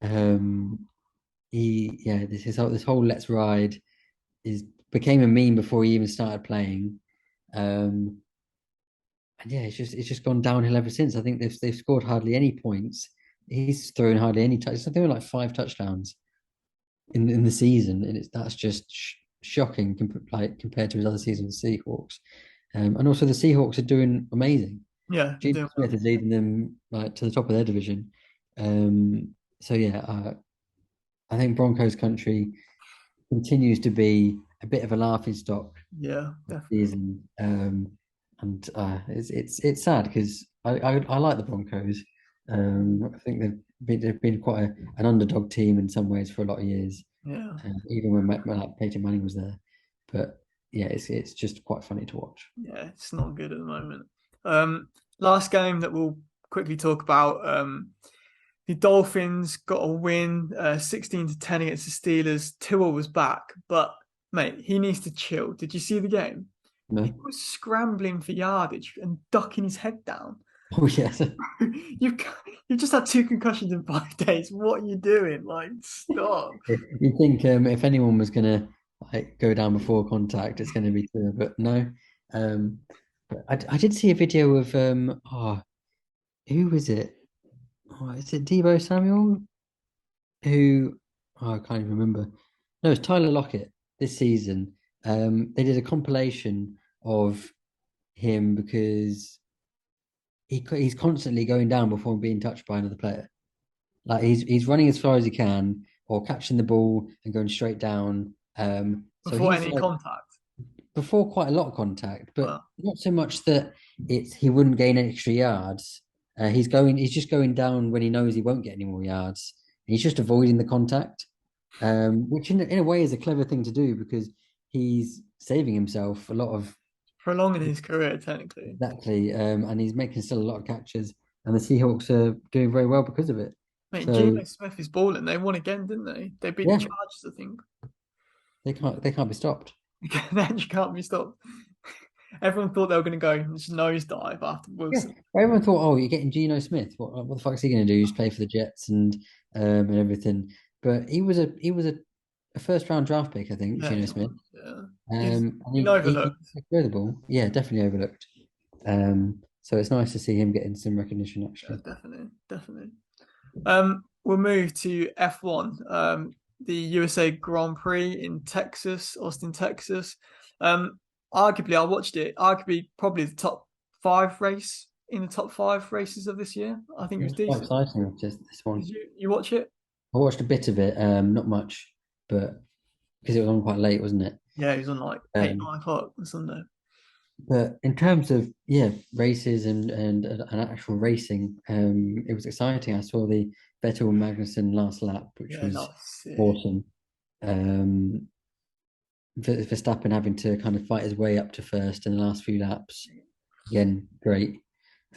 Um, this whole Let's Ride is became a meme before he even started playing. Um, and yeah, it's just gone downhill ever since. I think they've scored hardly any points. He's thrown hardly any touchdowns. I think like 5 touchdowns in the season, and that's just shocking compared to his other season with the Seahawks. And also the Seahawks are doing amazing. Yeah, they're Geno doing Smith well. is leading them like to the top of their division. So yeah, I think Broncos country continues to be a bit of a laughing stock Yeah, this definitely. season. And it's sad because I like the Broncos. I think they've been quite an underdog team in some ways for a lot of years, Yeah. even when like Peyton Manning was there. But yeah, it's just quite funny to watch. Yeah, it's not good at the moment. Um, Last game that we'll quickly talk about. The Dolphins got a win, 16-10 against the Steelers. Tua was back, but mate, he needs to chill. Did you see the game? He No? was scrambling for yardage and ducking his head down. Oh yes. you you just had 2 concussions in 5 days. What are you doing? Like, stop. You think if anyone was gonna like go down before contact, it's gonna be Tua, but no. Um, but I did see a video of who was it? Oh, is it Debo Samuel? Who I can't even remember. No, it's Tyler Lockett this season. They did a compilation of him because he's constantly going down before being touched by another player. Like he's running as far as he can, or catching the ball and going straight down. So Before he's any like contact. before quite a lot of contact, but Well, not so much that he wouldn't gain extra yards. He's just going down when he knows he won't get any more yards. He's just avoiding the contact, which in a way is a clever thing to do because he's saving himself a lot of prolonging his career, technically. exactly, and he's making still a lot of catches, and the Seahawks are doing very well because of it. Mate, So Geno Smith is balling. They won again, didn't they? They beat the yeah, Chargers, I think. they can't be stopped. They actually can't be stopped. Everyone thought they were going to go just nosedive after Yeah, Wilson. everyone thought, oh, you're getting Geno Smith. What the fuck is he going to do? Just play for the Jets and everything. But he was a first round draft pick, I think, Yeah, Geno he Smith. was. Yeah. And Been he overlooked. threw the ball. Yeah, definitely overlooked. So it's nice to see him getting some recognition Yeah, actually. definitely, definitely. We'll move to F1. The USA Grand Prix in Texas, Austin, Texas. Arguably, I watched it. Arguably, probably the top five race in the top five races of this year. I think it It was was quite decent. exciting, just this one. Did you watch it? I watched a bit of it, not much, but because it was on quite late, wasn't it? Yeah, it was on like eight, Um, 9 o'clock on Sunday. But in terms of races and actual racing, it was exciting. I saw the Vettel Magnussen last lap, which Yeah, that was was sick. awesome. Um, Verstappen having to kind of fight his way up to first in the last few laps, again, great.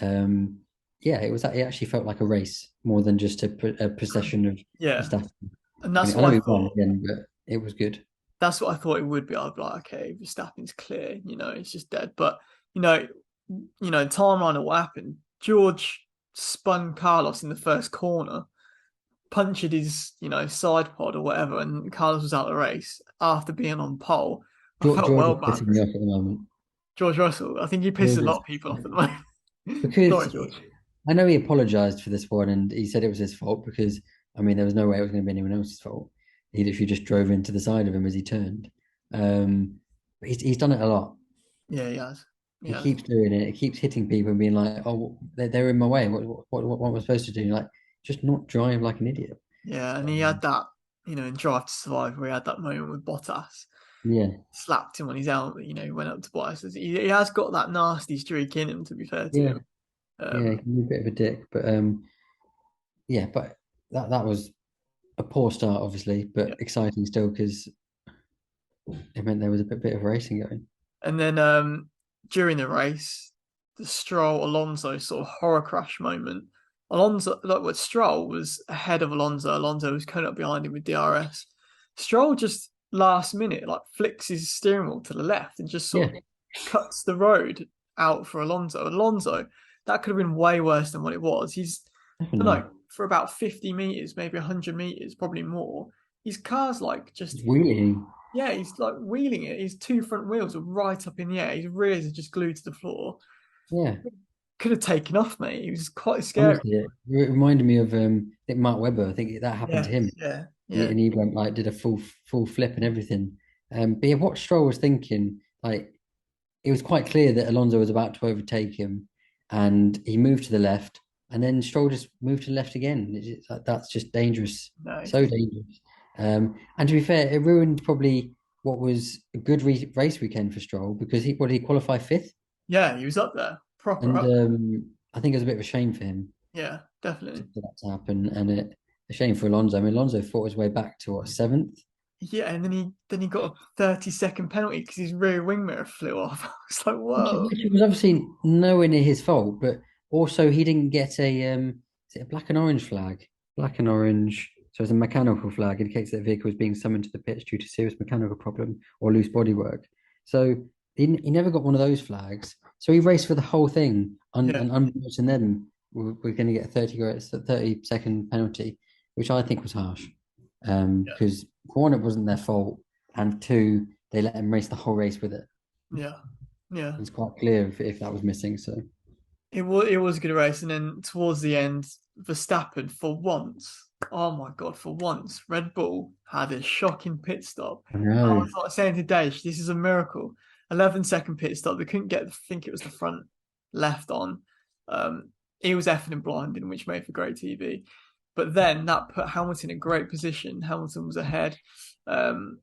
Um, yeah, it actually felt like a race more than just a procession of Yeah, Verstappen and winning. that's I know what I he won thought. again, but it was good. That's what I thought it would be. I'd be like, okay, Verstappen's clear. It's just dead. But you know, timeline of what happened. George spun Carlos in the first corner, punctured his, side pod or whatever, and Carlos was out of the race after being on pole. I felt George well is bad pissing for me off at the moment. George Russell. I think he pisses George a lot is of people off at the moment. because Sorry, George. I know he apologized for this one and he said it was his fault because I mean there was no way it was going to be anyone else's fault. He literally just drove into the side of him as he turned. But he's done it a lot. Yeah, he has. He Yeah, keeps doing it. He keeps hitting people and being like, "Oh, they're in my way. What am I supposed to do?" Like, just not drive like an idiot. yeah, and he Um, had that, in Drive to Survive where he had that moment with Bottas. yeah, Slapped him on his helmet, he went up to Bottas. He has got that nasty streak in him, to be fair to yeah. him. Yeah, he can be a bit of a dick, but yeah, but that was a poor start, obviously, Yeah. but exciting still because it meant there was a bit of racing going. And then during the race, the Stroll Alonso sort of horror crash moment. Alonso, like what Stroll was ahead of Alonso. Alonso was coming up behind him with DRS. Stroll just last minute like flicks his steering wheel to the left and just Yeah, sort of cuts the road out for Alonso. Alonso, that could have been way worse than what it was. He's, I don't definitely. know, for about 50 meters, maybe 100 meters, probably more. His car's like just, It's weird. yeah, he's like wheeling it. His two front wheels are right up in the air. His rears are just glued to the floor. Yeah, Could have taken off, mate. He was quite scary. honestly, it reminded me of I think Mark Webber. I think that happened to Yeah, him. yeah, yeah, And he went like did a full flip and everything. But yeah, what Stroll was thinking, like it was quite clear that Alonso was about to overtake him, and he moved to the left, and then Stroll just moved to the left again. Like, that's just dangerous, so nice. dangerous. And to be fair, it ruined probably what was a good race weekend for Stroll because what did he qualify fifth? Yeah, he was up there, proper And up. I think it was a bit of a shame for him Yeah, definitely. for that to happen, and a shame for Alonso. I mean, Alonso fought his way back to what seventh. Yeah, and then he got a 30-second penalty because his rear wing mirror flew off. I was like, whoa. Which was obviously nowhere near his fault, but also he didn't get is it a black and orange flag? Black and orange. So it's a mechanical flag, indicates that the vehicle was being summoned to the pitch due to serious mechanical problem or loose bodywork. So he never got one of those flags. So he raced for the whole thing, Yeah, and unbeknownst to them, we're going to get a 30-second penalty, which I think was harsh. yeah, Because for one, it wasn't their fault, and two, they let him race the whole race with it. yeah, yeah. It's quite clear if that was missing. So It was a good race, and then towards the end, Verstappen for once. Oh my god, for once, Red Bull had a shocking pit stop. I I know. was like saying to Dave, this is a miracle. 11-second pit stop. They couldn't get, I think it was the front left on. Um, he was effing and blinding, which made for great TV. But then that put Hamilton in a great position. Hamilton was ahead. Um,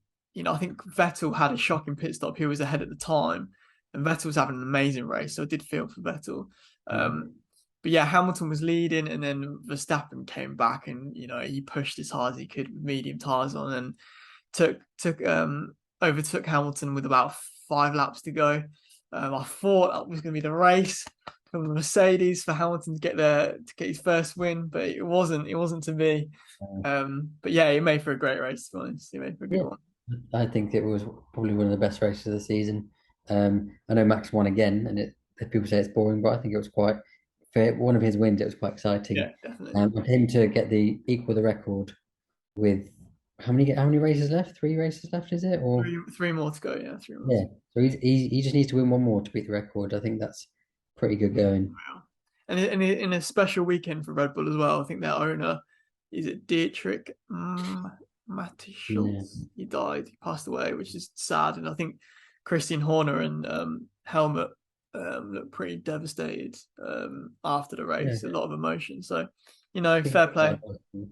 I think Vettel had a shocking pit stop. He was ahead at the time, and Vettel was having an amazing race. So I did feel for Vettel. Um, but yeah, Hamilton was leading, and then Verstappen came back, and he pushed as hard as he could with medium tires on, and overtook Hamilton with about 5 laps to go. I thought that was going to be the race from the Mercedes for Hamilton to get his first win, but it wasn't. It wasn't to be. Uh, But yeah, he made for a great race. To be honest, he made for a good yeah, one. I think it was probably one of the best races of the season. I know Max won again, and people say it's boring, but I think it was quite for one of his wins. It was quite exciting. Yeah, definitely. And him to get the equal the record with how many races left? 3 races left, is it? Or Three more to go. Yeah, 3 more. yeah, so he just needs to win one more to beat the record. I think that's pretty good going. Wow. And in a special weekend for Red Bull as well. I think their owner is it Dietrich Matty Yeah, Schultz. He died. He passed away, which is sad. And I think Christian Horner and Helmut looked pretty devastated after the yeah. race. A lot of emotion. So, I think fair it's quite play, nice.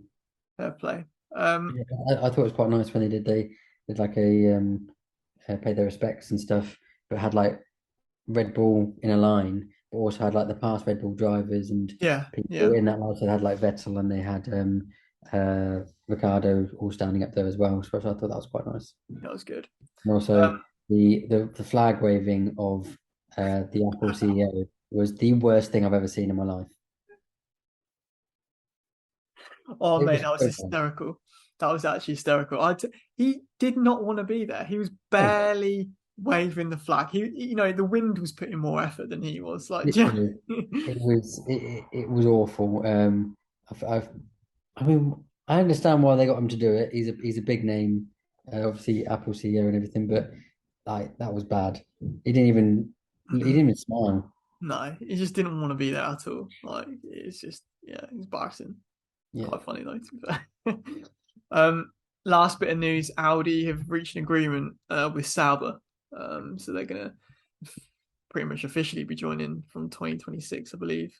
fair play. Yeah, I thought it was quite nice when they did like a paid their respects and stuff, but had like Red Bull in a line, but also had like the past Red Bull drivers and Yeah, people yeah, in that line. So they had like Vettel and they had Ricardo all standing up there as well. So I thought that was quite nice. that was good. And Um, also the flag waving of the Apple CEO was the worst thing I've ever seen in my life. Oh It mate, was that was so bad. hysterical. That was actually hysterical. He did not want to be there. He was No, barely waving the flag. The wind was putting more effort than he was. Like, yeah, literally, it was awful. I've I mean, I understand why they got him to do it. He's a big name, obviously Apple CEO and everything, but like that was bad. He didn't even smile. no, he just didn't want to be there at all. Like, it's just, yeah, it's embarrassing. Yeah, Quite funny though, to be fair. Last bit of news: Audi have reached an agreement with Sauber, so they're gonna pretty much officially be joining from 2026, I believe,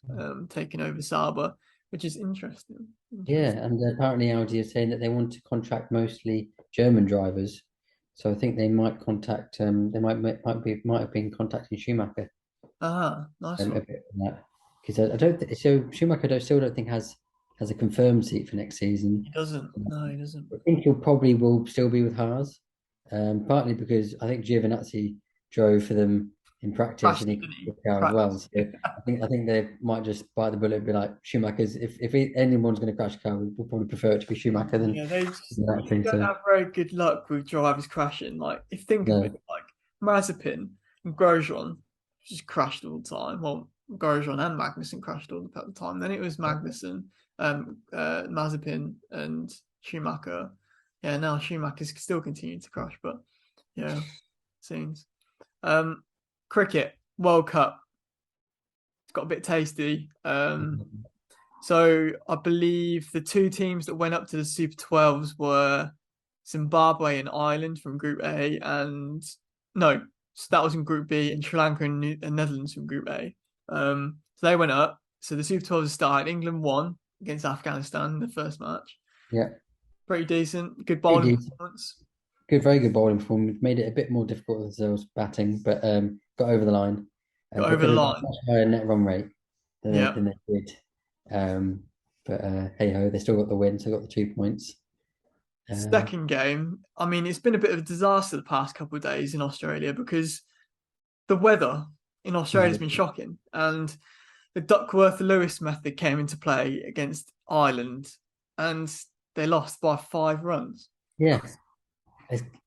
taking over Sauber, which is interesting. yeah, Interesting. and apparently Audi is saying that they want to contract mostly German drivers, so I think they might contact they might have been contacting Schumacher Ah, nice a one. bit on that because I don't so Schumacher still don't think has a confirmed seat for next season. He doesn't. No, he doesn't. I think he'll probably will still be with Haas, partly because I think Giovinazzi drove for them in practice and Crashed he it, got didn't he? the car as well. Practice. So I think they might just bite the bullet and be like Schumacher's. If anyone's going to crash a car, we'll probably prefer it to be Schumacher than Yeah, they just you Giovinazzi. don't So have very good luck with drivers crashing. Like, if you think of it, no, like Mazepin and Grosjean just crashed all the time. Well, Grosjean and Magnussen crashed all the time. Then it was Magnussen, Mazepin, and Schumacher. Yeah, now Schumacher's still continuing to crash, but yeah, seems. Um, Cricket World Cup. It's got a bit tasty. So I believe the two teams that went up to the Super 12s were Zimbabwe and Ireland from Group A, and no, so that was in Group B, and Sri Lanka and Netherlands from Group A. So they went up. So the Super 12s started. England won against Afghanistan in the first match. yeah, Pretty decent. Good pretty bowling decent. performance. Good, very good bowling performance. Made it a bit more difficult with themselves batting, but got over the line. Got They over could the have got a line. much higher net run rate Yeah. than they did. Um, but hey ho, they still got the win, so got the 2 points. Um, Second game. I mean, it's been a bit of a disaster the past couple of days in Australia because the weather in Australia has been shocking, and the Duckworth-Lewis method came into play against Ireland, and they lost by 5 runs. yeah,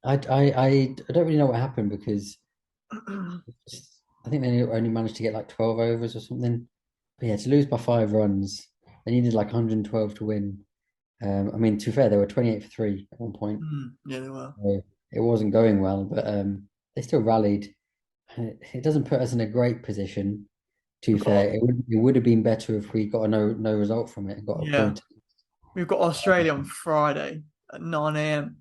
I don't really know what happened because I think they only managed to get like 12 overs or something. But yeah, to lose by 5 runs, they needed like 112 to win. I mean, to be fair, they were 28 for three at one point. Yeah, they were. So it wasn't going well, but they still rallied. And it doesn't put us in a great position. To be We've got fair, it would have been better if we got a no result from it and got a yeah, point. we've got Australia on Friday at 9 a.m.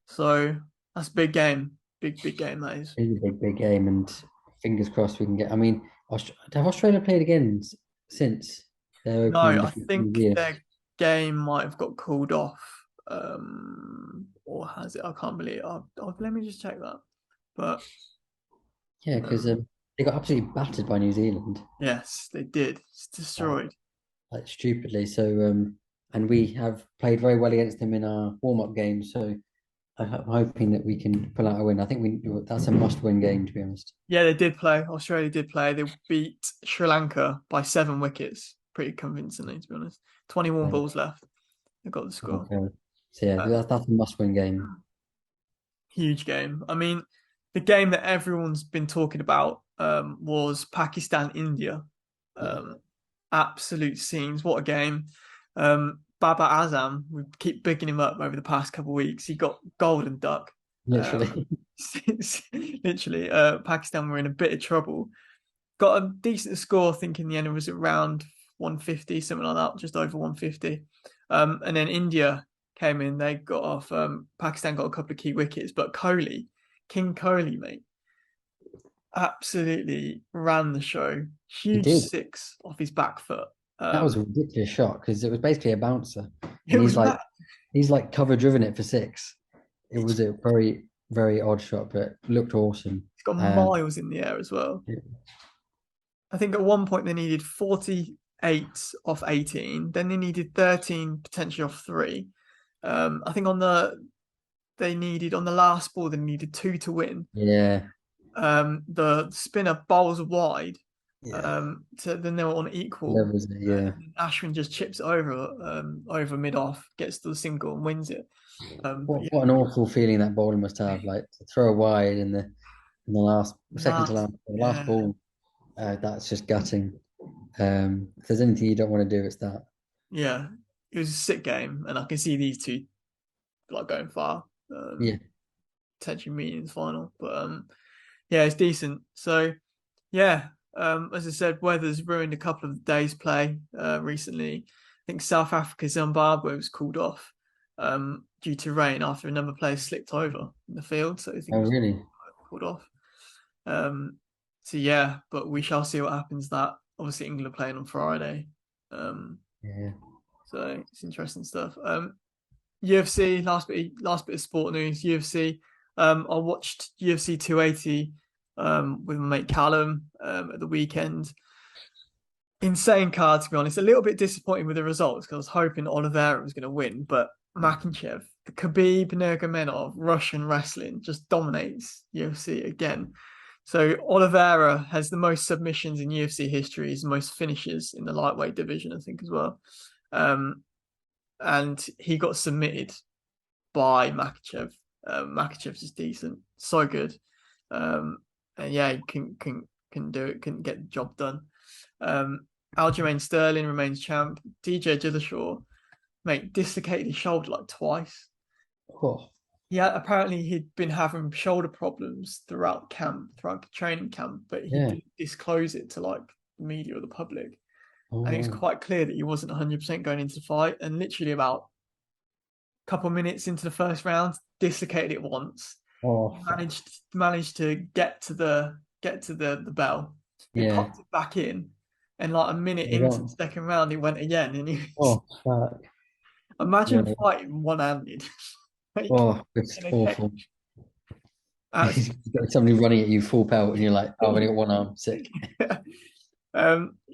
So that's a big game. Big game that is. It's a big game, and fingers crossed we can get. I mean, have Australia played again since their No, opening I defeat in think New Zealand? their game might have got called off. Or has it? I can't believe it. Let me just check that. But Yeah, because um, they got absolutely battered by New Zealand, yes, they did. It's like, destroyed. like stupidly. So, and we have played very well against them in our warm-up game. So I'm hoping that we can pull out a win. I think that's a must-win game, to be honest. Yeah, they did play. Australia did play. They beat Sri Lanka by 7 wickets, pretty convincingly, to be honest. 21 Yeah, balls left. They got the score. okay. So yeah, Uh, that's a must-win game. Huge game. I mean, the game that everyone's been talking about was Pakistan India. Yeah, Um, Absolute scenes. What a game. Baba Azam, we keep bigging him up over the past couple of weeks. He got golden duck. Um, literally. literally, Pakistan were in a bit of trouble. Got a decent score, I think in the end it was around 150, something like that, just over 150. And then India came in, they got off, Pakistan got a couple of key wickets, but King Kohli, mate, absolutely ran the show. He Huge did. six off his back foot. That was a Um, ridiculous shot because it was basically a bouncer, it and was mad. he's like cover driven it for six. It was a very odd shot, but looked awesome. It's got Um, miles in the air as well. I think at one point they needed 48 off 18, then they needed 13 potentially off three. I think on the last ball they needed two to win. yeah, The spinner bowls wide. yeah, So then they were on equal. levels it. Yeah. Ashwin just chips over mid off, gets to the single and wins it. But What an awful feeling that bowler must have. Like to throw a wide in the last second to last, last, the last yeah, ball. That's just gutting. If there's anything you don't want to do, it's that. yeah, it was a sick game, and I can see these two like going far. Yeah, Potentially meeting the final, but yeah, it's decent. So yeah, as I said, weather's ruined a couple of days' play recently. I think South Africa Zimbabwe was called off due to rain after a number of players slipped over in the field, so I think oh it was really? called off. So yeah, but we shall see what happens. That obviously England are playing on Friday, um, Yeah. so it's interesting stuff. UFC last bit of sport news. UFC. I watched UFC 280 with my mate Callum at the weekend. insane card, to be honest. A little bit disappointing with the results because I was hoping Oliveira was going to win, but Makachev, the Khabib Nurmagomedov Russian wrestling just dominates UFC again. So Oliveira has the most submissions in UFC history, he's the most finishes in the lightweight division, I think, as well. Um, and he got submitted by Makachev. Makachev's just decent, so good. And yeah, he can do it, can get the job done. Aljamain Sterling remains champ. DJ Dillashaw, mate, dislocated his shoulder like twice. Oh, Yeah, apparently he'd been having shoulder problems throughout camp, throughout the training camp, but he yeah. didn't disclose it to like the media or the public. Oh, And it was no. quite clear that he wasn't 100% going into the fight. And literally about a couple of minutes into the first round, dislocated it once. Oh, fuck. Managed to get to the bell. He Yeah. popped it back in, and like a minute You into the don't. second round, he went again. And he was, Oh, fuck. imagine Yeah. fighting one-handed, like Oh, it's in a awful. cage. You've Absolutely. got somebody running at you full pelt, and you're like, oh, I've only got one arm. Sick.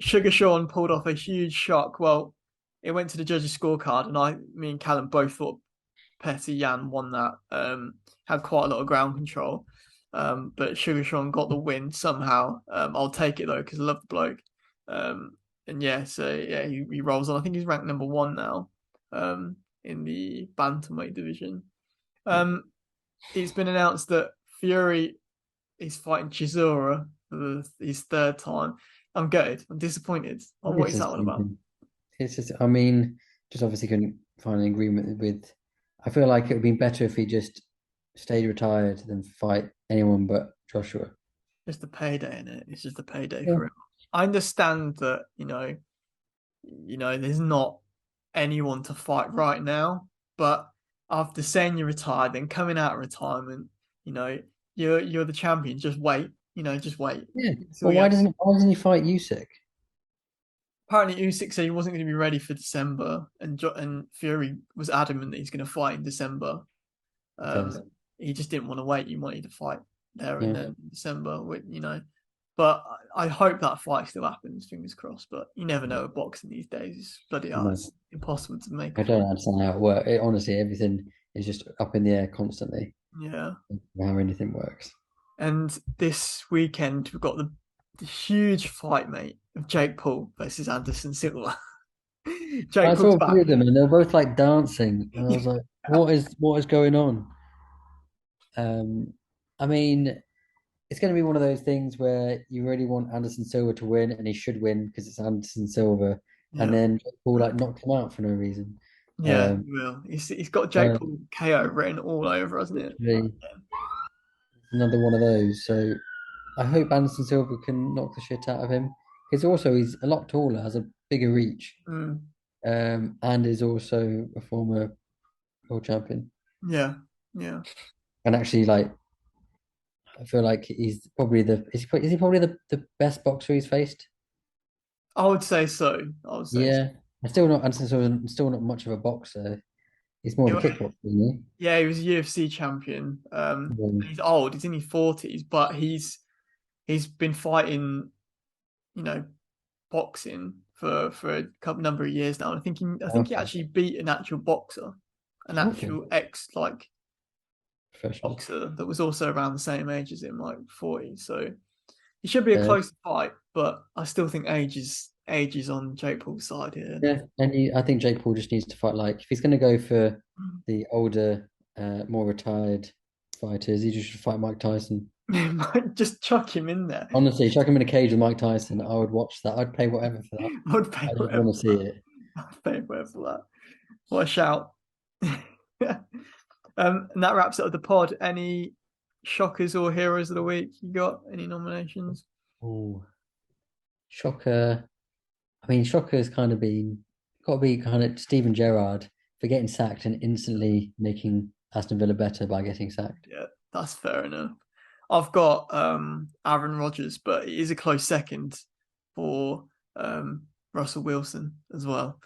Sugar Sean pulled off a huge shock. Well, it went to the judges' scorecard, and me and Callum both thought Petty Yan won that. Had quite a lot of ground control. But Sugar Sean got the win somehow. I'll take it though because I love the bloke. Um, and yeah, so yeah, he rolls on. I think he's ranked number one now. In the bantamweight division. Um, it's been announced that Fury is fighting Chisora for his third time. I'm gutted. I'm disappointed. Oh, what It's is that just, all about? it's just, I mean, just obviously couldn't find an agreement with. I feel like it would be better if he just stayed retired than fight anyone but Joshua. Just a payday in it. It's just a payday Yeah. for him. I understand that there's not anyone to fight right now, but after saying you're retired, then coming out of retirement, you know, you're the champion. Just wait. Just wait. Yeah. That's all Well, you have. why doesn't he fight Usyk? Apparently, Usyk said he wasn't going to be ready for December, and Fury was adamant that he's going to fight in December. Because He just didn't want to wait. He wanted to fight there and yeah, then in December, But I hope that fight still happens. Fingers crossed. But you never know with boxing these days. It's bloody hard. no, It's impossible to make a I don't fight. understand how it works. Honestly, everything is just up in the air constantly. Yeah. How anything works. And this weekend we've got the huge fight, mate, of Jake Paul versus Anderson Silva. Jake I Paul's saw a few back. of them, and they were both like dancing, and I was like, what is going on?" Um, I mean, it's going to be one of those things where you really want Anderson Silva to win, and he should win because it's Anderson Silva, and Yeah. then Paul like knocked him out for no reason. Yeah, Um, he will. He's got Jake uh, Paul KO written all over, hasn't it? literally another one of those. So I hope Anderson Silva can knock the shit out of him. Because also he's a lot taller, has a bigger reach, Mm, and is also a former world champion. yeah, yeah. And actually, like I feel like he's probably is he probably the best boxer he's faced? I would say so. I would say so. Yeah. I'm still not Anderson Silva, still not much of a boxer. He's more of a Anyway, kickboxer, isn't yeah, he was a UFC champion. he? He's old. He's in his 40s, but he's been fighting, you know, boxing for a couple number of years now. And I think he Okay. actually beat an actual boxer, an Okay. actual ex like Professional. boxer that was also around the same age as him, like 40. So it should be a Uh, close fight, but I still think age is on Jake Paul's side here. yeah, and I think Jake Paul just needs to fight like if he's going to go for the older, more retired fighters, he just should fight Mike Tyson. Just chuck him in there. Honestly, chuck him in a cage with Mike Tyson. I would watch that. I'd pay whatever for that. I would pay I just whatever want to for see that. it. I'd pay whatever for that. What a shout. And that wraps up the pod. Any shockers or heroes of the week you got? Any nominations? Oh, Shocker. I mean, Shocker's kind of been got to be kind of Steven Gerrard for getting sacked and instantly making Aston Villa better by getting sacked. Yeah, that's fair enough. I've got Aaron Rodgers, but it is a close second for Russell Wilson as well.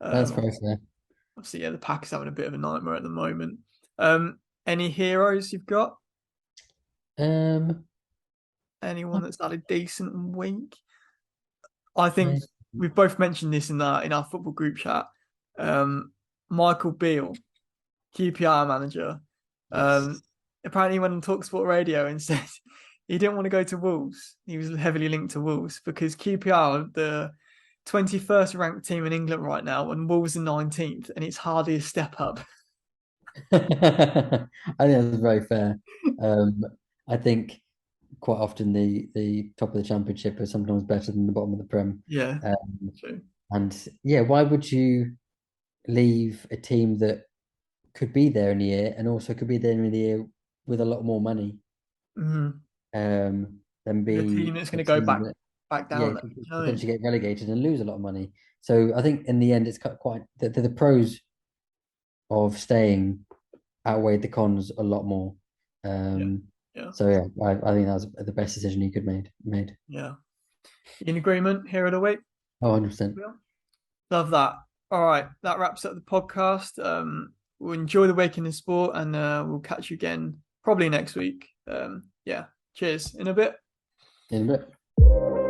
That's Um, very fair. obviously, yeah, the Packers having a bit of a nightmare at the moment. Any heroes you've got? Um, Anyone that's had a decent week? I Yeah. think we've both mentioned this in our football group chat. Um, Michael Beale, QPR manager, Yes. um, apparently went on Talksport Radio and said he didn't want to go to Wolves. He was heavily linked to Wolves because QPR are the 21st ranked team in England right now, and Wolves are 19th, and it's hardly a step up. I think that's very fair. Um, I think quite often the top of the championship is sometimes better than the bottom of the Prem. Yeah, Um, true. and yeah, why would you leave a team that could be there in the year and also could be there in the year with a lot more money Mm-hmm. than The team be that's going a to go team that back yeah down there. could You know what I mean? potentially get relegated and lose a lot of money. So I think in the end it's quite the pros of staying outweighed the cons a lot more. Yeah, Um, yeah, so yeah, I think that was the best decision he could made. yeah. In agreement. Here of the week. Oh, 100%. Yeah. Love that. All right, that wraps up the podcast. We'll enjoy the week in the sport, and we'll catch you again probably next week. Yeah. Cheers. In a bit. In a bit.